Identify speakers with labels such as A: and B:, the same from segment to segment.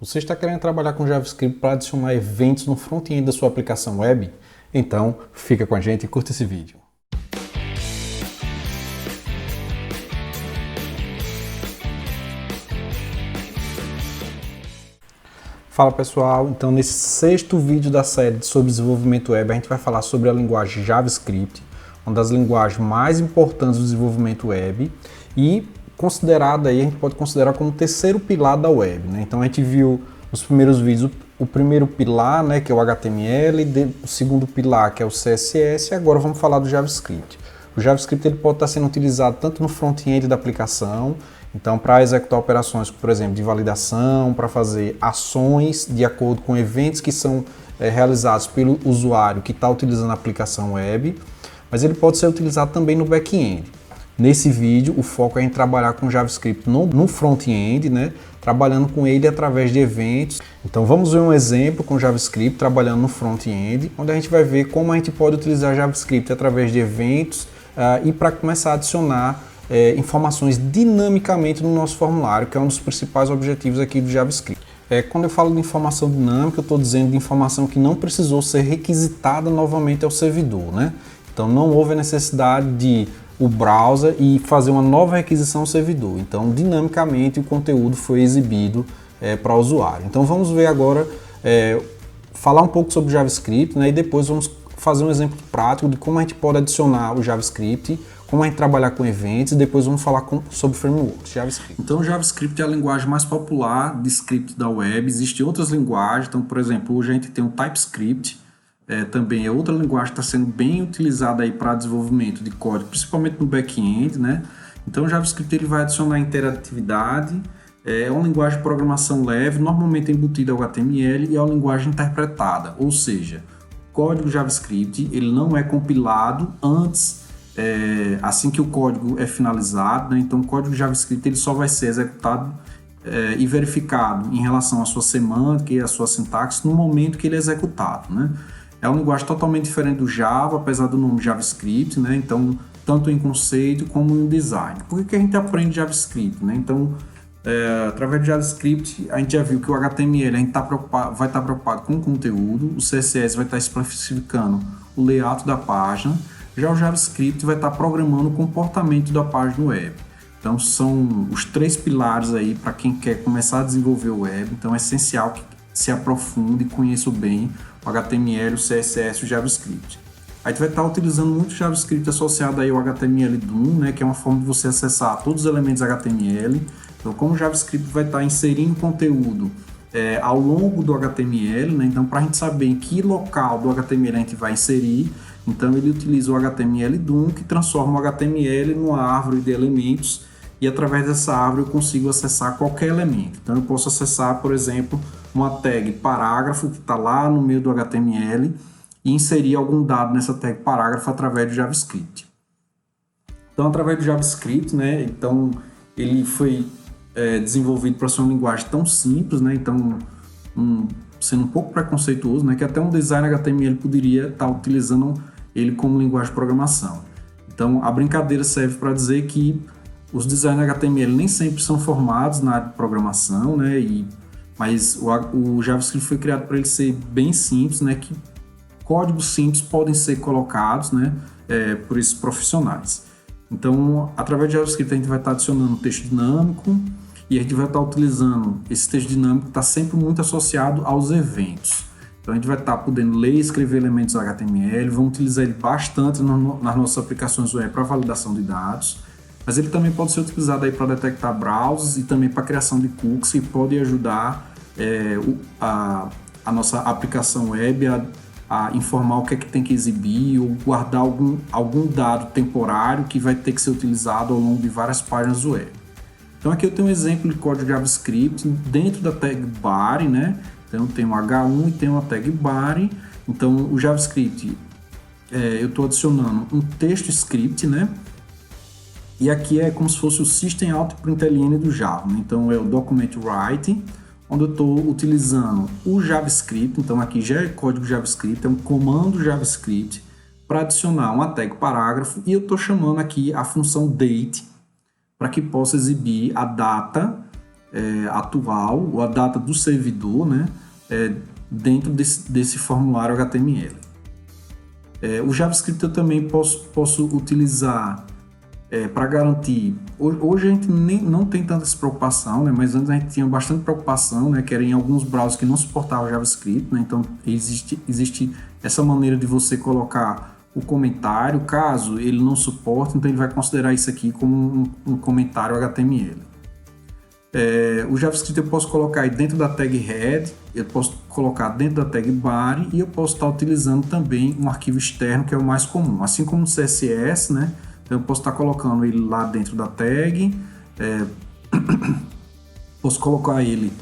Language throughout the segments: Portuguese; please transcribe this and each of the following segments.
A: Você está querendo trabalhar com JavaScript para adicionar eventos no front-end da sua aplicação web? Então, fica com a gente e curta esse vídeo. Fala pessoal, então nesse sexto vídeo da série sobre desenvolvimento web a gente vai falar sobre a linguagem JavaScript, uma das linguagens mais importantes do desenvolvimento web e considerada aí, a gente pode considerar como o terceiro pilar da web, né? Então a gente viu nos primeiros vídeos o primeiro pilar, né, que é o HTML, o segundo pilar, que é o CSS, e agora vamos falar do JavaScript. O JavaScript ele pode estar sendo utilizado tanto no front-end da aplicação, então para executar operações, por exemplo, de validação, para fazer ações de acordo com eventos que são realizados pelo usuário que está utilizando a aplicação web, mas ele pode ser utilizado também no back-end. Nesse vídeo, o foco é em trabalhar com JavaScript no front-end, né? Trabalhando com ele através de eventos. Então vamos ver um exemplo com JavaScript trabalhando no front-end, onde a gente vai ver como a gente pode utilizar JavaScript através de eventos e para começar a adicionar informações dinamicamente no nosso formulário, que é um dos principais objetivos aqui do JavaScript. Quando eu falo de informação dinâmica, eu estou dizendo de informação que não precisou ser requisitada novamente ao servidor, né? Então não houve a necessidade de o browser e fazer uma nova requisição ao servidor. Então, dinamicamente, o conteúdo foi exibido para o usuário. Então, vamos ver agora, falar um pouco sobre JavaScript, né, e depois vamos fazer um exemplo prático de como a gente pode adicionar o JavaScript, como a gente trabalhar com eventos, e depois vamos falar sobre frameworks JavaScript. Então, o JavaScript é a linguagem mais popular de script da web. Existem outras linguagens, então, por exemplo, hoje a gente tem o TypeScript, também é outra linguagem que está sendo bem utilizada aí para desenvolvimento de código, principalmente no back-end, né? Então o JavaScript ele vai adicionar interatividade, é uma linguagem de programação leve, normalmente embutida ao HTML, e é uma linguagem interpretada, ou seja, o código JavaScript ele não é compilado antes, assim que o código é finalizado, né? Então o código JavaScript ele só vai ser executado e verificado em relação à sua semântica e à sua sintaxe no momento que ele é executado, né? É uma linguagem totalmente diferente do Java, apesar do nome JavaScript, né? Então, tanto em conceito como em design. Por que a gente aprende JavaScript, né? Então, através do JavaScript, a gente já viu que o HTML a gente vai estar preocupado com o conteúdo, o CSS vai estar especificando o layout da página, já o JavaScript vai estar programando o comportamento da página web. Então, são os três pilares aí para quem quer começar a desenvolver o web. Então, é essencial que se aprofunde e conheça bem o HTML, o CSS e o JavaScript. A gente vai estar utilizando muito JavaScript associado aí ao HTML-DOM, né, que é uma forma de você acessar todos os elementos HTML. Então, como o JavaScript vai estar inserindo conteúdo ao longo do HTML, né, então para a gente saber em que local do HTML a gente vai inserir, então ele utiliza o HTML-DOM, que transforma o HTML numa árvore de elementos, e através dessa árvore eu consigo acessar qualquer elemento. Então eu posso acessar, por exemplo, uma tag parágrafo que está lá no meio do HTML e inserir algum dado nessa tag parágrafo através do JavaScript. Então, através do JavaScript, né, então ele foi desenvolvido para ser uma linguagem tão simples, né, então sendo um pouco preconceituoso, né, que até um designer HTML poderia estar utilizando ele como linguagem de programação. Então, a brincadeira serve para dizer que os designers HTML nem sempre são formados na área de programação, né, mas o JavaScript foi criado para ele ser bem simples, né, que códigos simples podem ser colocados, né, por esses profissionais. Então, através do JavaScript a gente vai estar adicionando texto dinâmico e a gente vai estar utilizando esse texto dinâmico que está sempre muito associado aos eventos. Então, a gente vai estar podendo ler e escrever elementos HTML, vamos utilizar ele bastante nas nossas aplicações web para validação de dados, mas ele também pode ser utilizado aí para detectar browsers e também para a criação de cookies, que pode ajudar a nossa aplicação web a informar o que é que tem que exibir ou guardar algum dado temporário que vai ter que ser utilizado ao longo de várias páginas web. Então aqui eu tenho um exemplo de código JavaScript dentro da tag body, né? Então eu tenho um H1 e tenho uma tag body. Então o JavaScript, eu estou adicionando um texto script, né? E aqui é como se fosse o System Out Println do Java, né? Então é o Document Writing, onde eu estou utilizando o JavaScript. Então aqui já é código JavaScript, é um comando JavaScript para adicionar uma tag parágrafo, e eu estou chamando aqui a função date para que possa exibir a data atual, ou a data do servidor, né, dentro desse formulário HTML. O JavaScript eu também posso utilizar para garantir. Hoje a gente não tem tanta essa preocupação, né, mas antes a gente tinha bastante preocupação, né, que era em alguns browsers que não suportavam JavaScript, né, então existe essa maneira de você colocar o comentário, caso ele não suporte, então ele vai considerar isso aqui como um comentário HTML. O JavaScript eu posso colocar aí dentro da tag head, eu posso colocar dentro da tag body e eu posso estar utilizando também um arquivo externo que é o mais comum, assim como no CSS, né? Então eu posso estar colocando ele lá dentro da tag, posso colocar ele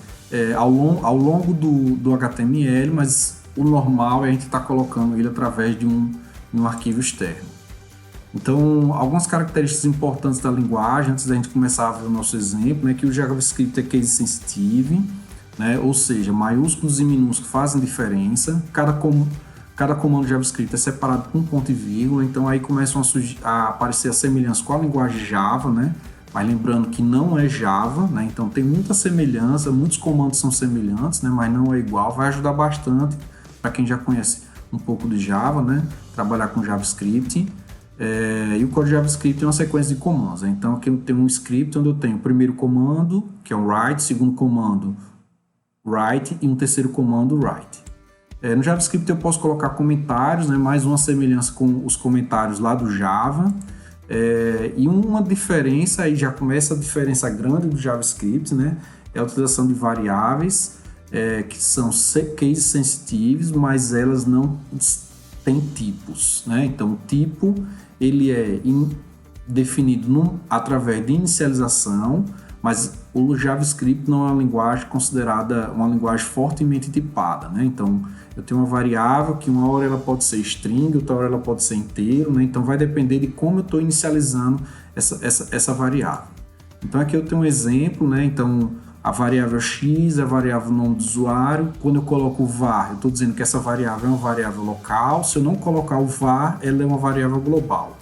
A: ao longo do HTML, mas o normal é a gente estar colocando ele através de um arquivo externo. Então, algumas características importantes da linguagem, antes da gente começar a ver o nosso exemplo, né, que o JavaScript é case sensitive, né, ou seja, maiúsculos e minúsculos fazem diferença, cada comando JavaScript é separado por um ponto e vírgula, então aí começam a aparecer as semelhanças com a linguagem Java, né, mas lembrando que não é Java, né, então tem muita semelhança, muitos comandos são semelhantes, né, mas não é igual, vai ajudar bastante para quem já conhece um pouco de Java, né, trabalhar com JavaScript. E o código JavaScript é uma sequência de comandos. Então aqui eu tenho um script onde eu tenho o primeiro comando, que é o write, segundo comando write e um terceiro comando write. No JavaScript eu posso colocar comentários, né, mais uma semelhança com os comentários lá do Java. E uma diferença, aí já começa a diferença grande do JavaScript, né, é a utilização de variáveis que são case sensitives, mas elas não têm tipos, né? Então o tipo ele é definido através de inicialização, mas o JavaScript não é uma linguagem considerada uma linguagem fortemente tipada, né? Então eu tenho uma variável que uma hora ela pode ser string, outra hora ela pode ser inteiro, né? Então vai depender de como eu estou inicializando essa variável. Então aqui eu tenho um exemplo, né? Então a variável x é a variável nome do usuário. Quando eu coloco o var, eu estou dizendo que essa variável é uma variável local. Se eu não colocar o var, ela é uma variável global.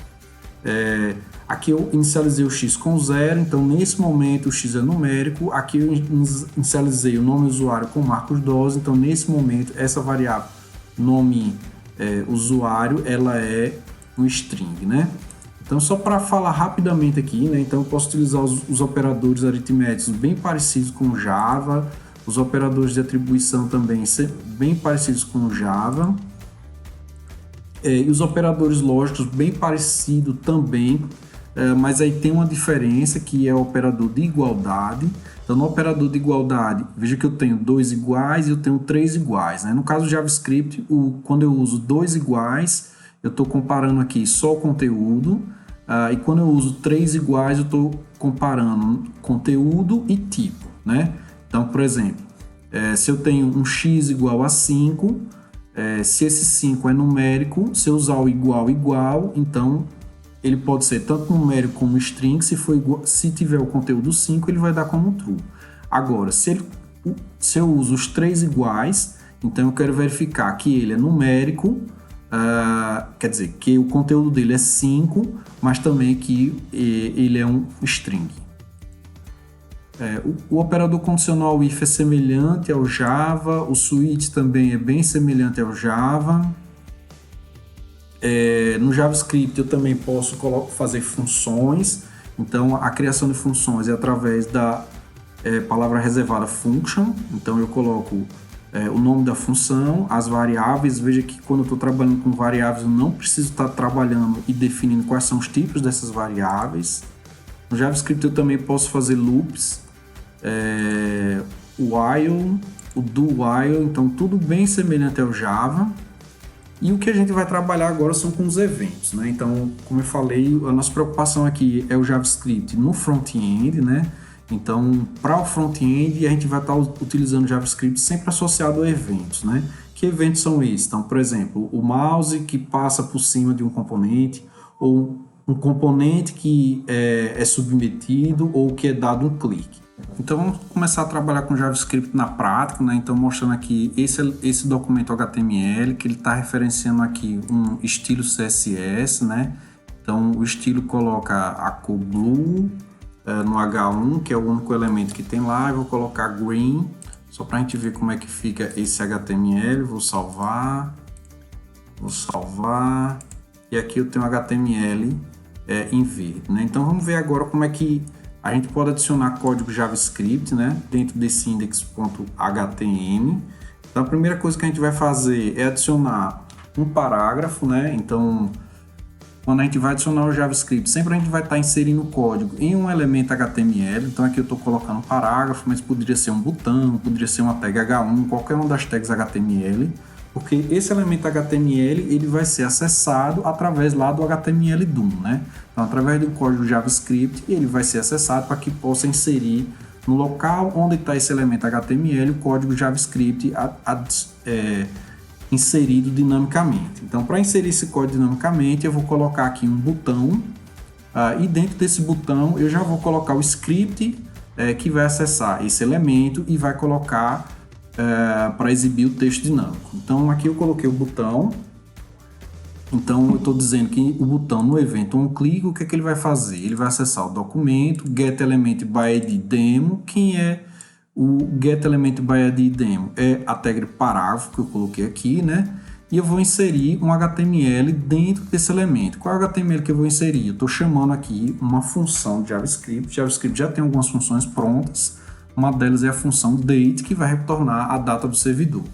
A: Aqui eu inicializei o x com 0, então nesse momento o x é numérico. Aqui eu inicializei o nome do usuário com Marcos 12, então nesse momento essa variável nome usuário, ela é um string, né? Então, só para falar rapidamente aqui, né? Então eu posso utilizar os operadores aritméticos bem parecidos com o Java, os operadores de atribuição também bem parecidos com o Java, e os operadores lógicos bem parecidos também, mas aí tem uma diferença que é o operador de igualdade. Então, no operador de igualdade, veja que eu tenho 2 iguais e eu tenho 3 iguais, né? No caso do JavaScript, quando eu uso 2 iguais, eu estou comparando aqui só o conteúdo, e quando eu uso 3 iguais, eu estou comparando conteúdo e tipo, né? Então, por exemplo, se eu tenho um x igual a 5, se esse 5 é numérico, se eu usar o igual, então ele pode ser tanto numérico como string. Se tiver o conteúdo 5, ele vai dar como true. Agora, se eu uso os 3 iguais, então eu quero verificar que ele é numérico, quer dizer, que o conteúdo dele é 5, mas também que ele é um string. O operador condicional if é semelhante ao Java, o switch também é bem semelhante ao Java. No JavaScript eu também posso fazer funções, então a criação de funções é através da palavra reservada function, então eu coloco o nome da função, as variáveis. Veja que quando eu estou trabalhando com variáveis eu não preciso estar trabalhando e definindo quais são os tipos dessas variáveis. No JavaScript eu também posso fazer loops, while, o do while, então tudo bem semelhante ao Java. E o que a gente vai trabalhar agora são com os eventos, né? Então, como eu falei, a nossa preocupação aqui é o JavaScript no front-end, né? Então, para o front-end, a gente vai estar utilizando o JavaScript sempre associado a eventos, né? Que eventos são esses? Então, por exemplo, o mouse que passa por cima de um componente, ou um componente que é submetido, ou que é dado um clique. Então, vamos começar a trabalhar com JavaScript na prática, né? Então, mostrando aqui esse documento HTML, que ele está referenciando aqui um estilo CSS, né? Então, o estilo coloca a cor blue, no H1, que é o único elemento que tem lá. Eu vou colocar green, só para a gente ver como é que fica esse HTML. Vou salvar, e aqui eu tenho HTML em verde, né? Então vamos ver agora como é que a gente pode adicionar código JavaScript, né, dentro desse index.htm. Então a primeira coisa que a gente vai fazer é adicionar um parágrafo, né? Então quando a gente vai adicionar o JavaScript, sempre a gente vai estar inserindo o código em um elemento HTML. Então aqui eu estou colocando um parágrafo, mas poderia ser um botão, poderia ser uma tag H1, qualquer uma das tags HTML, porque esse elemento HTML ele vai ser acessado através lá do HTML DOM, né? Então através do código JavaScript ele vai ser acessado para que possa inserir no local onde está esse elemento HTML o código JavaScript inserido dinamicamente. Então, para inserir esse código dinamicamente, eu vou colocar aqui um botão e dentro desse botão eu já vou colocar o script que vai acessar esse elemento e vai colocar para exibir o texto dinâmico. Então, aqui eu coloquei o botão. Então, eu estou dizendo que o botão no evento onClick, o que é que ele vai fazer? Ele vai acessar o documento, getElementById.demo. Quem é o getElementById.demo? É a tag parágrafo que eu coloquei aqui, né? E eu vou inserir um HTML dentro desse elemento. Qual é o HTML que eu vou inserir? Eu estou chamando aqui uma função de JavaScript. JavaScript já tem algumas funções prontas. Uma delas é a função date, que vai retornar a data do servidor.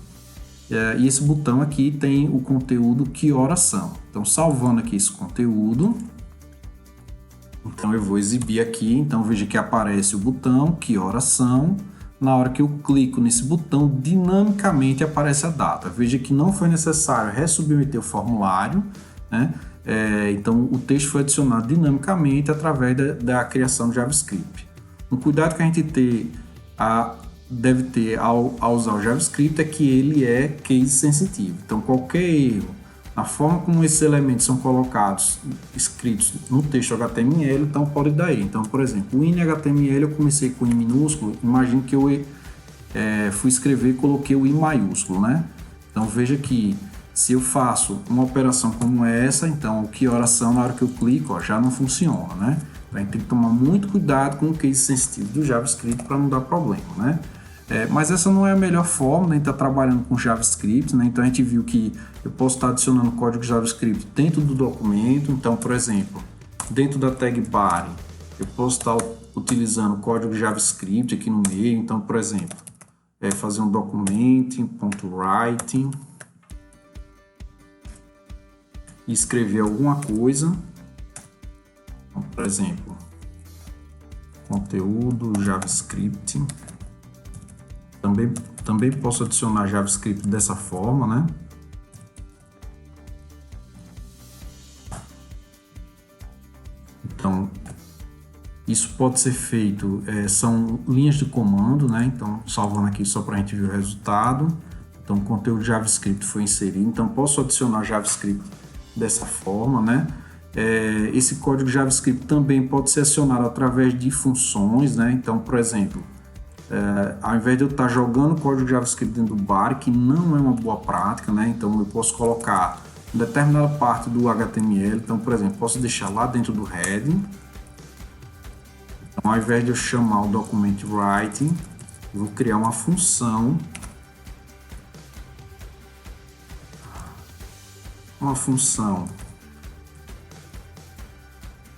A: E esse botão aqui tem o conteúdo que horas são. Então, salvando aqui esse conteúdo, então eu vou exibir aqui. Então, veja que aparece o botão que horas são. Na hora que eu clico nesse botão, dinamicamente aparece a data. Veja que não foi necessário ressubmeter o formulário, né? Então, o texto foi adicionado dinamicamente através da criação de JavaScript. Um cuidado que a gente deve ter ao usar o JavaScript é que ele é case sensitivo. Então, qualquer erro na forma como esses elementos são colocados, escritos no texto HTML, então pode dar erro. Então, por exemplo, o in.html eu comecei com I minúsculo, imagino que eu fui escrever e coloquei o I maiúsculo, né? Então, veja que se eu faço uma operação como essa, então o que horas são, na hora que eu clico, já não funciona, né? Então, a gente tem que tomar muito cuidado com o case sensitivo do JavaScript para não dar problema, né? Mas essa não é a melhor forma, né? A gente está trabalhando com JavaScript, né? Então a gente viu que eu posso estar adicionando código JavaScript dentro do documento. Então, por exemplo, dentro da tag body, eu posso estar utilizando código JavaScript aqui no meio. Então, por exemplo, fazer um documenting.writing e escrever alguma coisa. Então, por exemplo, conteúdo JavaScript. Também posso adicionar JavaScript dessa forma, né? Então, isso pode ser feito, são linhas de comando, né? Então, salvando aqui só para a gente ver o resultado. Então, o conteúdo JavaScript foi inserido. Então, posso adicionar JavaScript dessa forma, né? Esse código JavaScript também pode ser acionado através de funções, né? Então, por exemplo, ao invés de eu estar jogando código JavaScript dentro do body, que não é uma boa prática, né? Então eu posso colocar determinada parte do HTML. Então, por exemplo, posso deixar lá dentro do heading. Então, ao invés de eu chamar o document writing, eu vou criar uma função. Uma função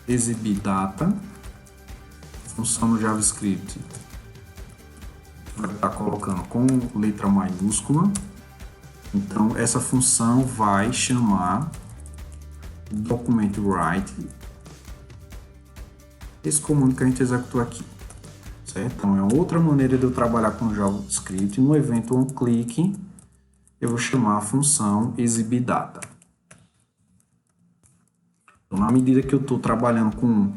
A: exibir data. Função no JavaScript. Vai estar colocando com letra maiúscula. Então, essa função vai chamar documentWrite, esse comando que a gente executou aqui, certo? Então, é outra maneira de eu trabalhar com JavaScript. No evento onClick, eu vou chamar a função exibidata. Então, na medida que eu estou trabalhando com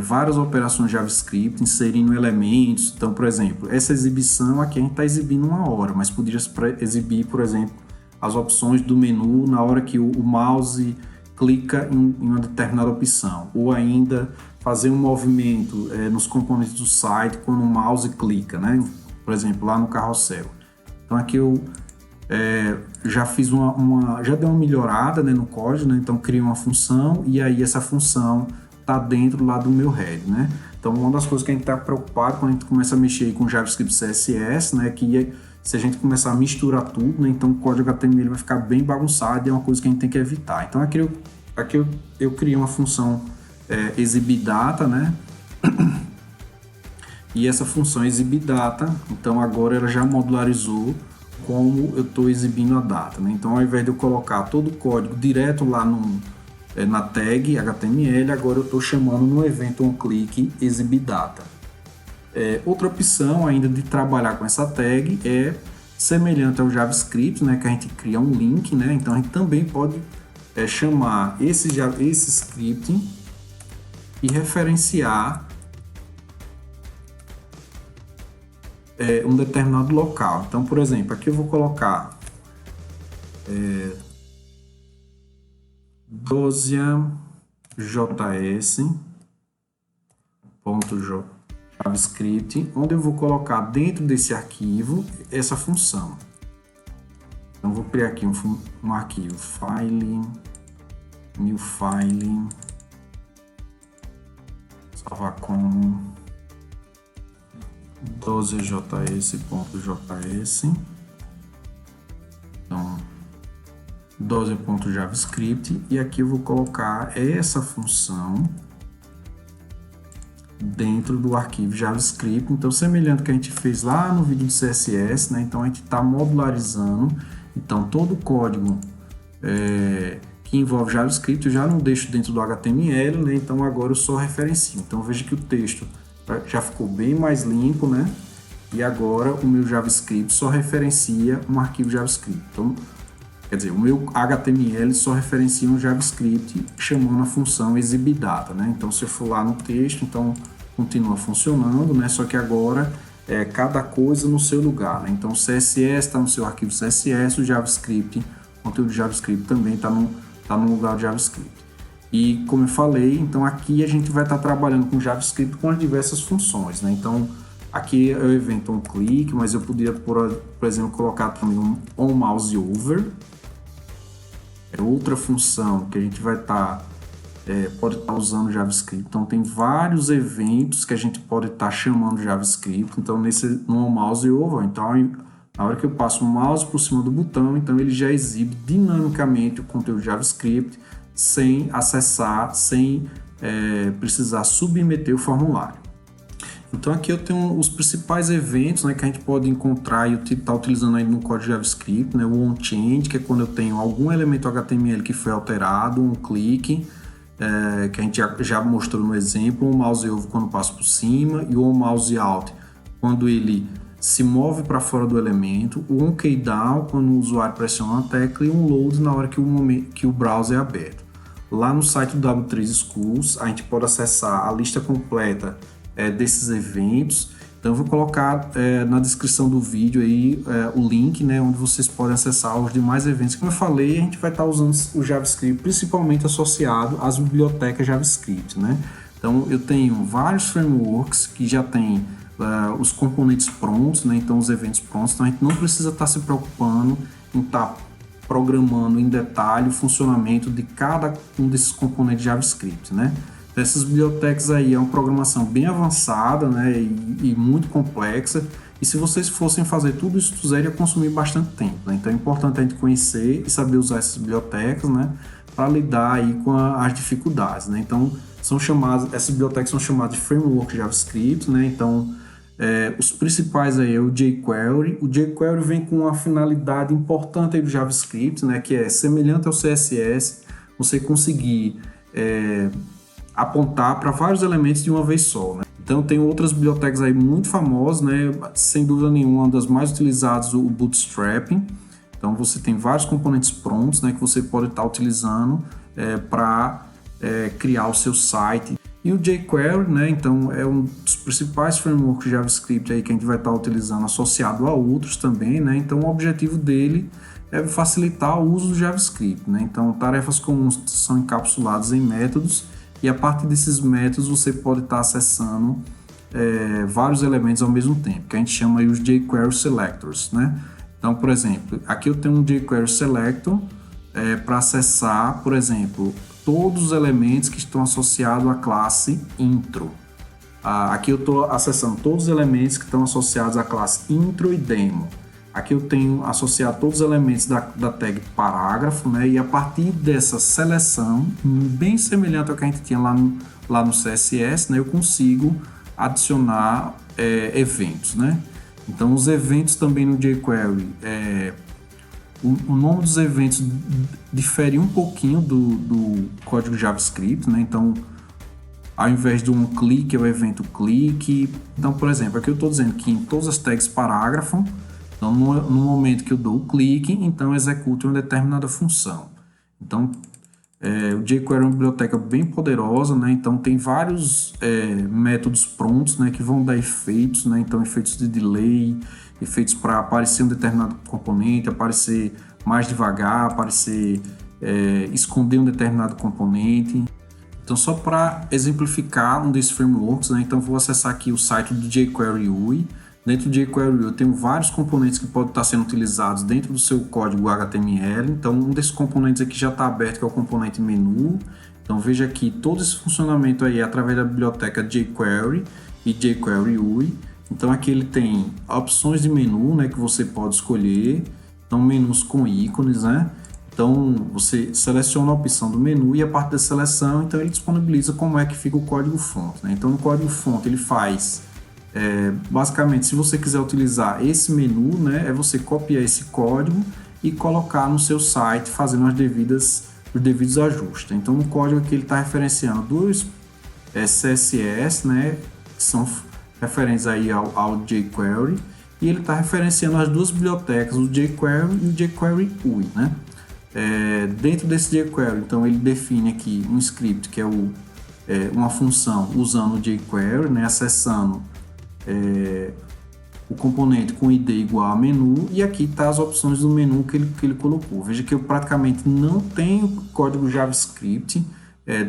A: várias operações JavaScript, inserindo elementos. Então, por exemplo, essa exibição aqui a gente está exibindo uma hora, mas poderia exibir, por exemplo, as opções do menu na hora que o mouse clica em uma determinada opção, ou ainda fazer um movimento nos componentes do site quando o mouse clica, né? Por exemplo, lá no carrossel. Então, aqui eu já fiz já dei uma melhorada, né, no código, né? Então, criei uma função e aí essa função está dentro lá do meu head, né? Então, uma das coisas que a gente está preocupado quando a gente começa a mexer com JavaScript e CSS, né, que se a gente começar a misturar tudo, né, então o código HTML vai ficar bem bagunçado e é uma coisa que a gente tem que evitar. Então, aqui eu criei uma função exibidata, né, e essa função exibidata, então agora ela já modularizou como eu estou exibindo a data, né? Então, ao invés de eu colocar todo o código direto lá na tag HTML, agora eu estou chamando no evento onClick exibidata. Outra opção ainda de trabalhar com essa tag é semelhante ao JavaScript, né? Que a gente cria um link, né? Então, a gente também pode chamar esse script e referenciar um determinado local. Então, por exemplo, aqui eu vou colocar 12js.javascript, onde eu vou colocar dentro desse arquivo essa função. Então, vou criar aqui um arquivo file, new file, salvar como 12js.js, então 12.javascript, e aqui eu vou colocar essa função dentro do arquivo JavaScript. Então, semelhante ao que a gente fez lá no vídeo de CSS, né? Então a gente está modularizando. Então, todo o código que envolve JavaScript eu já não deixo dentro do HTML, né? Então agora eu só referencio. Então veja que o texto já ficou bem mais limpo, né? E agora o meu JavaScript só referencia um arquivo JavaScript. Então, quer dizer, o meu HTML só referencia um JavaScript chamando a função exibidata, né? Então, se eu for lá no texto, então continua funcionando, né? Só que agora cada coisa no seu lugar, né? Então, o CSS está no seu arquivo CSS, o JavaScript, o conteúdo de JavaScript também está no lugar do JavaScript. E como eu falei, então aqui a gente vai estar trabalhando com JavaScript com as diversas funções, né? Então aqui é o evento onClick, mas eu poderia, por exemplo, colocar também um onMouseOver. É outra função que a gente vai pode estar usando JavaScript. Então tem vários eventos que a gente pode estar chamando JavaScript. Então no onMouseOver, então na hora que eu passo o mouse por cima do botão, então ele já exibe dinamicamente o conteúdo JavaScript sem acessar, sem precisar submeter o formulário. Então aqui eu tenho os principais eventos, né, que a gente pode encontrar e está utilizando aí no código JavaScript, né, o onChange, que é quando eu tenho algum elemento HTML que foi alterado, um clique, que a gente já mostrou no exemplo, o mouseover quando passo por cima e o mouseout quando ele se move para fora do elemento, o onKeyDown quando o usuário pressiona uma tecla e um load na hora que o browser é aberto. Lá no site do W3 Schools a gente pode acessar a lista completa desses eventos. Então eu vou colocar na descrição do vídeo aí o link, né, onde vocês podem acessar os demais eventos. Como eu falei, a gente vai estar usando o JavaScript principalmente associado às bibliotecas JavaScript, né? Então eu tenho vários frameworks que já têm os componentes prontos, né? Então os eventos prontos, então a gente não precisa estar se preocupando em estar programando em detalhe o funcionamento de cada um desses componentes JavaScript, né? Essas bibliotecas aí é uma programação bem avançada, né, e muito complexa, e se vocês fossem fazer tudo isso do zero ia consumir bastante tempo, né? Então é importante a gente conhecer e saber usar essas bibliotecas, né, para lidar aí com as dificuldades, né? Então essas bibliotecas são chamadas de framework JavaScript, né? Então os principais aí é o jQuery. O jQuery vem com uma finalidade importante aí do JavaScript, né, que é semelhante ao CSS, você conseguir apontar para vários elementos de uma vez só, né? Então tem outras bibliotecas aí muito famosas, né? Sem dúvida nenhuma, uma das mais utilizadas, o Bootstrapping. Então você tem vários componentes prontos, né, que você pode estar utilizando para criar o seu site. E o jQuery, né, então é um dos principais frameworks de JavaScript aí que a gente vai estar utilizando associado a outros também, né? Então o objetivo dele é facilitar o uso do JavaScript, né? Então tarefas comuns são encapsuladas em métodos e a partir desses métodos você pode estar acessando vários elementos ao mesmo tempo, que a gente chama aí os jQuery selectors, né? Então, por exemplo, aqui eu tenho um jQuery selector para acessar, por exemplo, todos os elementos que estão associados à classe intro. Aqui eu estou acessando todos os elementos que estão associados à classe intro e demo. Aqui eu tenho associado todos os elementos da tag parágrafo, né? E a partir dessa seleção, bem semelhante ao que a gente tinha lá no CSS, né? Eu consigo adicionar eventos, né? Então, os eventos também no jQuery, o nome dos eventos difere um pouquinho do código JavaScript, né? Então, ao invés de um clique, é o evento clique. Então, por exemplo, aqui eu estou dizendo que em todas as tags parágrafo, então, no momento que eu dou o clique, então executa uma determinada função. Então, o jQuery é uma biblioteca bem poderosa, né? Então, tem vários métodos prontos, né? Que vão dar efeitos, né? Então, efeitos de delay, efeitos para aparecer um determinado componente, aparecer mais devagar, esconder um determinado componente. Então, só para exemplificar um desses frameworks, né? Então, vou acessar aqui o site do jQuery UI. Dentro do jQuery eu tenho vários componentes que podem estar sendo utilizados dentro do seu código HTML. Então, um desses componentes aqui já está aberto, que é o componente menu. Então, veja aqui, todo esse funcionamento aí é através da biblioteca jQuery e jQuery UI. Então, aqui ele tem opções de menu, né, que você pode escolher. Então, menus com ícones, né? Então, você seleciona a opção do menu e a parte da seleção, então ele disponibiliza como é que fica o código-fonte, né? Então, no código-fonte ele faz... basicamente, se você quiser utilizar esse menu, né, é você copiar esse código e colocar no seu site fazendo os devidos ajustes. Então, no código aqui ele está referenciando dois CSS, né, que são referentes aí ao jQuery, e ele está referenciando as duas bibliotecas, o jQuery e o jQuery UI, né? Dentro desse jQuery, então ele define aqui um script que é uma função usando o jQuery, né, acessando o componente com id igual a menu, e aqui está as opções do menu que ele colocou. Veja que eu praticamente não tenho código JavaScript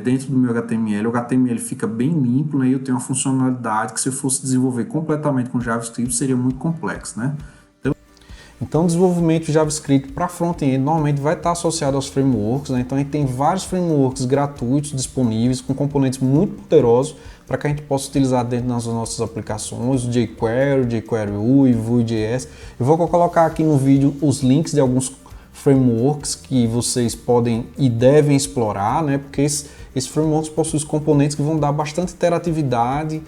A: dentro do meu HTML. O HTML fica bem limpo, né? E eu tenho uma funcionalidade que, se eu fosse desenvolver completamente com JavaScript, seria muito complexo, né? Então, o desenvolvimento de JavaScript para front-end normalmente vai estar associado aos frameworks, né? Então, a gente tem vários frameworks gratuitos disponíveis com componentes muito poderosos para que a gente possa utilizar dentro das nossas aplicações, o jQuery, jQuery UI, Vue.js. Eu vou colocar aqui no vídeo os links de alguns frameworks que vocês podem e devem explorar, né? Porque esses frameworks possuem componentes que vão dar bastante interatividade,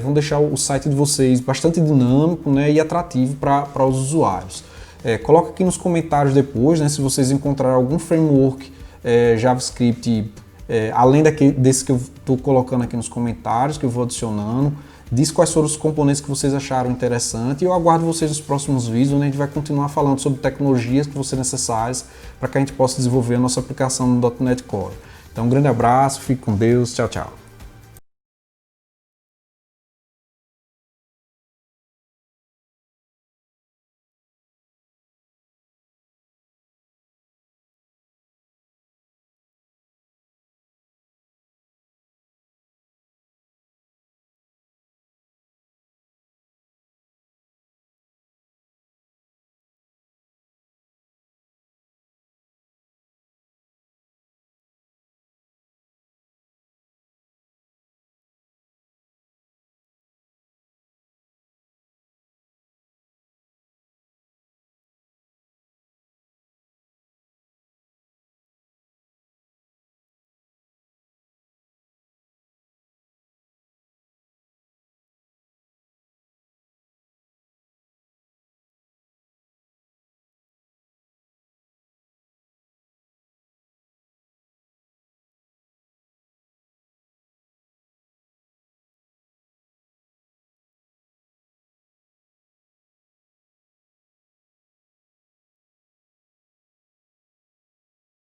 A: vão deixar o site de vocês bastante dinâmico, né, e atrativo para os usuários. Coloca aqui nos comentários depois, né, se vocês encontrarem algum framework JavaScript além desse que eu estou colocando aqui nos comentários, que eu vou adicionando. Diz quais foram os componentes que vocês acharam interessante, e eu aguardo vocês nos próximos vídeos, onde a gente vai continuar falando sobre tecnologias que vão ser necessárias para que a gente possa desenvolver a nossa aplicação no .NET Core. Então, um grande abraço, fique com Deus, tchau, tchau.